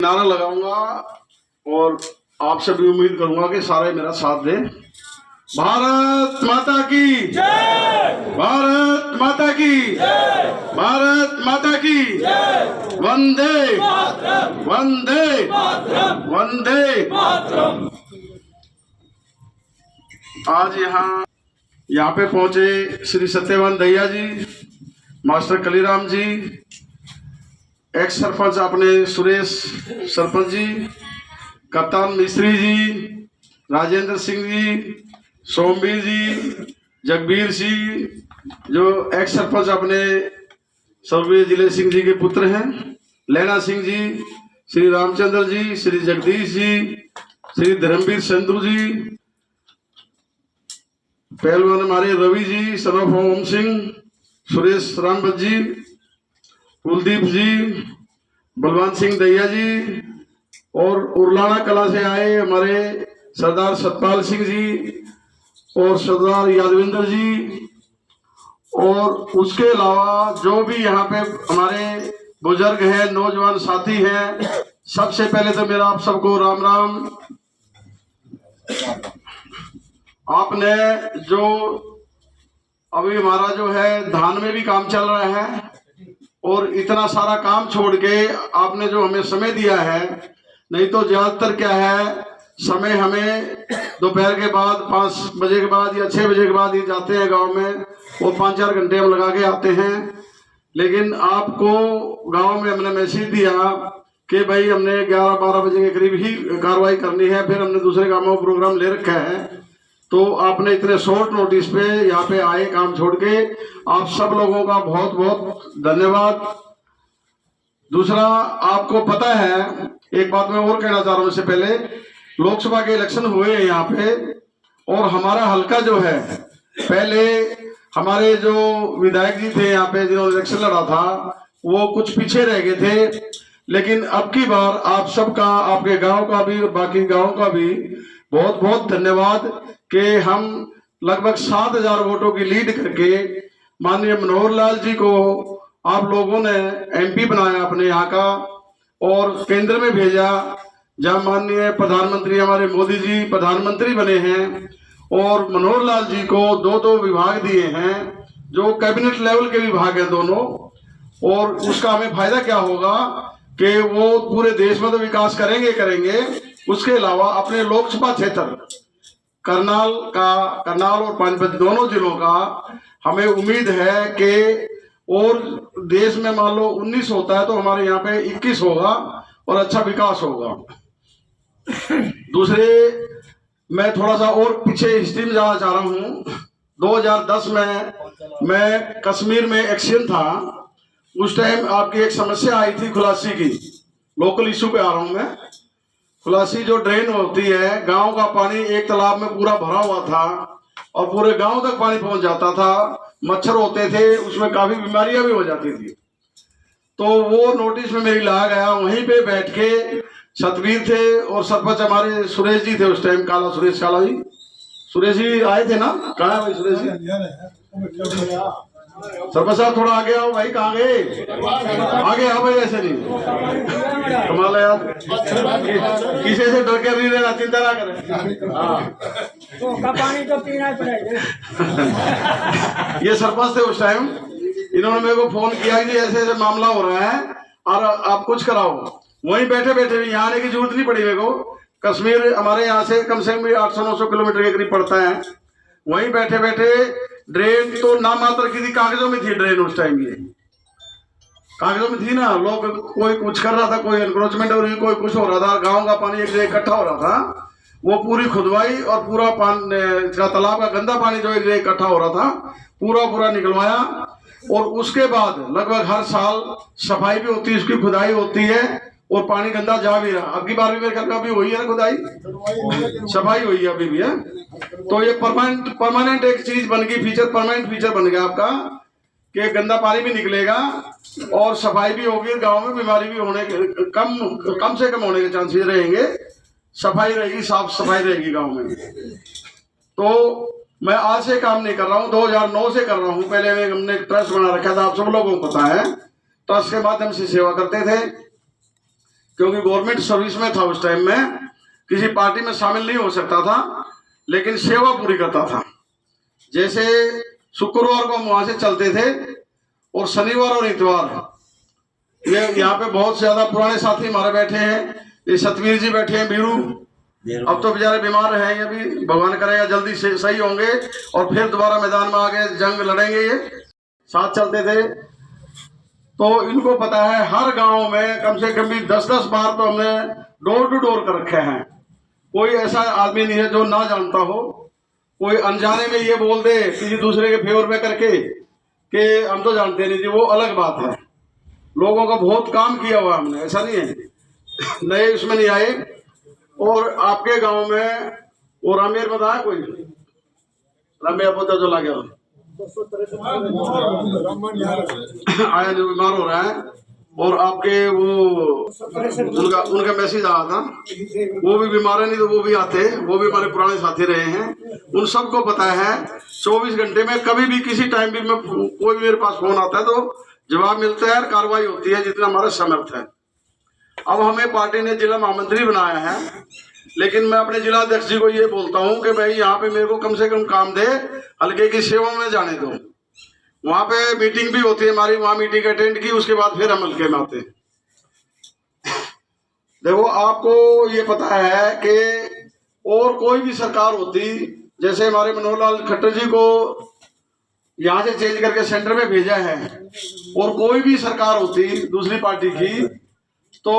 नारा लगाऊंगा और आपसे भी उम्मीद करूंगा कि सारे मेरा साथ दें। भारत माता की जय, भारत माता की जय, भारत माता की जय, वंदे मातरम, वंदे मातरम, वंदे मातरम। आज यहाँ पे पहुंचे श्री सत्यवान दैया जी, मास्टर कलीराम जी, एक्स सरपंच अपने सुरेश सरपंच जी, कप्तान मिस्त्री जी, राजेंद्र सिंह जी, सोमवीर जी, जगबीर सिंह जो एक्स सरपंच अपने सर्वे जिले सिंह जी के पुत्र हैं, लैना सिंह जी, श्री रामचंद्र जी, श्री जगदीश जी, श्री धर्मवीर संधु जी, पहलवान हमारे रवि जी, सनफ ओम सिंह, सुरेश रामभट जी, कुलदीप जी, बलवंत सिंह दैया जी और उरलाना कला से आए हमारे सरदार सतपाल सिंह जी और सरदार यादविंदर जी, और उसके अलावा जो भी यहाँ पे हमारे बुजुर्ग हैं, नौजवान साथी हैं, सबसे पहले तो मेरा आप सबको राम राम। आपने जो अभी हमारा जो है धान में भी काम चल रहा है और इतना सारा काम छोड़ के आपने जो हमें समय दिया है, नहीं तो ज्यादातर क्या है समय हमें दोपहर के बाद 5 बजे के बाद या 6 बजे के बाद ही जाते हैं गांव में और 5-4 घंटे हम लगा के आते हैं। लेकिन आपको गांव में हमने मैसेज दिया कि भाई हमने 11-12 बजे के करीब ही कार्रवाई करनी है, फिर हमने दूसरे कामों का प्रोग्राम ले रखा है, तो आपने इतने शॉर्ट नोटिस पे यहाँ पे आए काम छोड़ के, आप सब लोगों का बहुत बहुत धन्यवाद। दूसरा, आपको पता है एक बात मैं और कहना चाह रहा हूँ, इससे पहले लोकसभा के इलेक्शन हुए हैं यहाँ पे और हमारा हल्का जो है, पहले हमारे जो विधायक जी थे यहाँ पे जिन्होंने इलेक्शन लड़ा था वो कुछ पीछे रह गए थे, लेकिन अब की बार आप सबका, आपके गांव का भी और बाकी गांव का भी बहुत बहुत धन्यवाद कि हम लगभग 7,000 वोटों की लीड करके माननीय मनोहर लाल जी को आप लोगों ने एमपी बनाया अपने यहाँ का और केंद्र में भेजा, जहाँ माननीय प्रधानमंत्री हमारे मोदी जी प्रधानमंत्री बने हैं और मनोहर लाल जी को 2 विभाग दिए हैं जो कैबिनेट लेवल के विभाग हैं दोनों। और उसका हमें फायदा क्या होगा कि वो पूरे देश में तो विकास करेंगे, उसके अलावा अपने लोकसभा क्षेत्र करनाल और पानीपत दोनों जिलों का हमें उम्मीद है कि, और देश में मान लो 19 होता है तो हमारे यहाँ पे 21 होगा और अच्छा विकास होगा। दूसरे, मैं थोड़ा सा और पीछे हिस्ट्री में जाना चाह रहा हूँ। 2010 में मैं कश्मीर में एक्शन था, उस टाइम आपकी एक समस्या आई थी खुलासी की, लोकल इशू पे आ रहा हूँ मैं। खुलासी जो ड्रेन होती है, गांव का पानी एक तालाब में पूरा भरा हुआ था और पूरे गांव तक पानी पहुंच जाता था, मच्छर होते थे, उसमें काफी बीमारियां भी हो जाती थी। तो वो नोटिस में मेरी लाया गया, वहीं पे बैठ के सतवीर थे और सरपंच हमारे सुरेश जी थे उस टाइम, काला जी, सुरेश जी आए थे ना, कहाँ है भाई सुरेश जी? सरपंच साहब थोड़ा आगे आओ भाई, कहाँ गए? आगे आओ भाई, ऐसे नहीं कमाल है यार, किसी से डर के नहीं रहना, चिंता ना करें। हाँ पानी तो पीना पड़ेगा। ये सरपंच थे उस टाइम, इन्होंने मेरे को फोन किया कि ऐसे ऐसे मामला हो रहा है और आप कुछ कराओ। वहीं बैठे बैठे भी, यहाँ आने की जरूरत नहीं पड़ी मेरे को। कश्मीर हमारे यहाँ से कम से कम 800-900 किलोमीटर के करीब पड़ता है। वहीं बैठे बैठे ड्रेन तो नाम मात्र की थी, कागजों में थी ड्रेन उस टाइम की, कागजों में थी ना, लोग कोई कुछ कर रहा था, कोई एनक्रोचमेंट हो रही, कोई कुछ हो रहा था, गांव का पानी एक जगह इकट्ठा हो रहा था, वो पूरी खुदवाई और पूरा तालाब का गंदा पानी जो एक जगह इकट्ठा हो रहा था पूरा निकलवाया। और उसके बाद लगभग हर साल सफाई भी होती है, उसकी खुदाई होती है और पानी गंदा जा भी रहा। अब की बार भी मेरे ख्याल में अभी हुई है ना खुदाई, सफाई हुई है अभी भी है। तो ये परमानेंट एक चीज बन गई, परमानेंट फीचर बन गया आपका कि गंदा पानी भी निकलेगा और सफाई भी होगी, गांव में बीमारी भी होने के कम से कम होने के चांसेस रहेंगे, सफाई रहेगी, साफ सफाई रहेगी गांव में। तो मैं आज से काम नहीं कर रहा हूँ, 2009 से कर रहा हूँ। पहले हमने ट्रस्ट बना रखा था, आप सब लोगों को पता है, ट्रस्ट के माध्यम से सेवा करते थे। क्योंकि गवर्नमेंट सर्विस में था उस टाइम में, किसी पार्टी में शामिल नहीं हो सकता था, लेकिन सेवा पूरी करता था। जैसे शुक्रवार को हम वहां से चलते थे और शनिवार और इतवार, ये यहाँ पे बहुत ज्यादा पुराने साथी हमारे बैठे हैं, ये सतवीर जी बैठे हैं, बीरू, अब तो बेचारे बीमार हैं, ये भी भगवान करेगा जल्दी से सही होंगे और फिर दोबारा मैदान में आगे जंग लड़ेंगे। ये साथ चलते थे, तो इनको पता है हर गांव में कम से कम भी 10-10 बार तो हमने डोर टू डोर कर रखे हैं। कोई ऐसा आदमी नहीं है जो ना जानता हो। कोई अनजाने में ये बोल दे किसी दूसरे के फेवर में करके कि हम तो जानते नहीं थी, वो अलग बात है। लोगों का बहुत काम किया हुआ हमने, ऐसा नहीं है, नए उसमें नहीं आए। और आपके गांव में वो रामेर बताया कोई रामेर पोता जो लगे आया जो बीमार हो रहा है, और आपके वो उनका मैसेज आया था, वो भी बीमार है, नहीं तो वो भी आते, वो भी हमारे पुराने साथी रहे हैं। उन सबको पता है 24 घंटे में कभी भी किसी टाइम भी में कोई भी मेरे पास फोन आता है तो जवाब मिलता है, कार्रवाई होती है जितना हमारा समर्थ है। अब हमें पार्टी ने जिला महामंत्री बनाया है, लेकिन मैं अपने जिला अध्यक्ष जी को ये बोलता हूँ कि भाई यहाँ पे मेरे को कम से कम काम दे, हल्के की सेवा में जाने दो। वहां पे मीटिंग भी होती है हमारी, वहां मीटिंग अटेंड की, उसके बाद फिर हम हल्के में आते। देखो आपको ये पता है कि और कोई भी सरकार होती, जैसे हमारे मनोहर लाल खट्टर जी को यहाँ से चेंज करके सेंटर में भेजा है, और कोई भी सरकार होती दूसरी पार्टी की, तो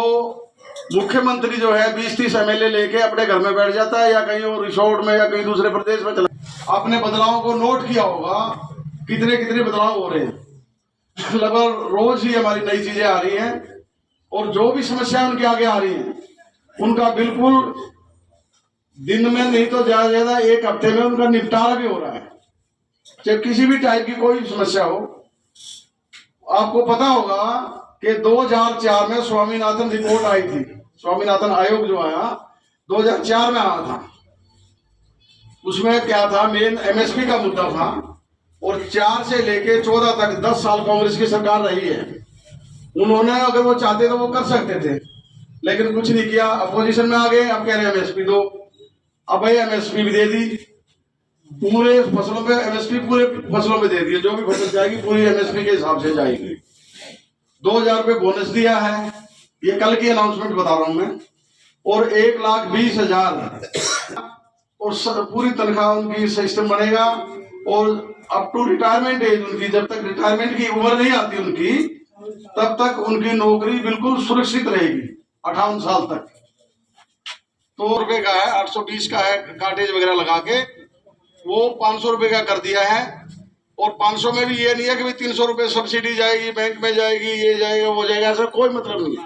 मुख्यमंत्री जो है 20-30 MLA लेके अपने घर में बैठ जाता है, या कहीं और रिसोर्ट में या कहीं दूसरे प्रदेश में चला। आपने बदलावों को नोट किया होगा, कितने कितने बदलाव हो रहे हैं। लगभग रोज ही हमारी नई चीजें आ रही हैं, और जो भी समस्या उनके आगे आ रही है उनका बिल्कुल दिन में नहीं तो ज्यादा ज्यादा 1 हफ्ते में उनका निपटारा भी हो रहा है। चाहे किसी भी टाइप की कोई समस्या हो। आपको पता होगा कि 2004 में स्वामीनाथन रिपोर्ट आई थी, स्वामीनाथन आयोग जो आया 2004 में आया था। उसमें क्या था, मेन MSP का मुद्दा था, और 4 से लेके 14 तक 10 साल कांग्रेस की सरकार रही है। उन्होंने अगर वो चाहते तो वो कर सकते थे, लेकिन कुछ नहीं किया। अपोजिशन में आ गए, अब कह रहे हैं MSP दो। अब भाई MSP भी दे दी, पूरे फसलों पे MSP पूरे फसलों पे दे दिए, जो भी फसल जाएगी पूरी MSP के हिसाब से जाएगी। 2000 रुपये बोनस दिया है, ये कल की अनाउंसमेंट बता रहा हूं मैं, और 1,20,000 और पूरी तनख्वाह उनकी सिस्टम बनेगा। और अप टू रिटायरमेंट एज उनकी, जब तक रिटायरमेंट की उम्र नहीं आती उनकी, तब तक उनकी नौकरी बिल्कुल सुरक्षित रहेगी 58 साल तक। तो रुपए का है, 820 का है, काटेज वगैरह लगा के वो 500 रुपए का कर दिया है। और 500 में भी ये नहीं है कि 300 रुपए सब्सिडी जाएगी, बैंक में जाएगी, ये जाएगा वो जाएगा, ऐसा कोई मतलब नहीं है।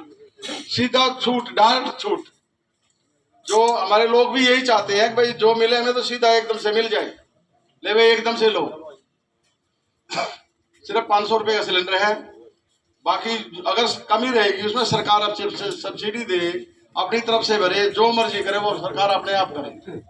सीधा छूट, डायरेक्ट छूट। जो हमारे लोग भी यही चाहते हैं कि भाई जो मिले हमें तो सीधा एकदम से मिल जाए, ले भाई एकदम से लो। सिर्फ 500 रुपए का सिलेंडर है, बाकी अगर कमी रहेगी उसमें सरकार अब सब्सिडी दे, अपनी तरफ से भरे, जो मर्जी करे वो सरकार अपने आप करे।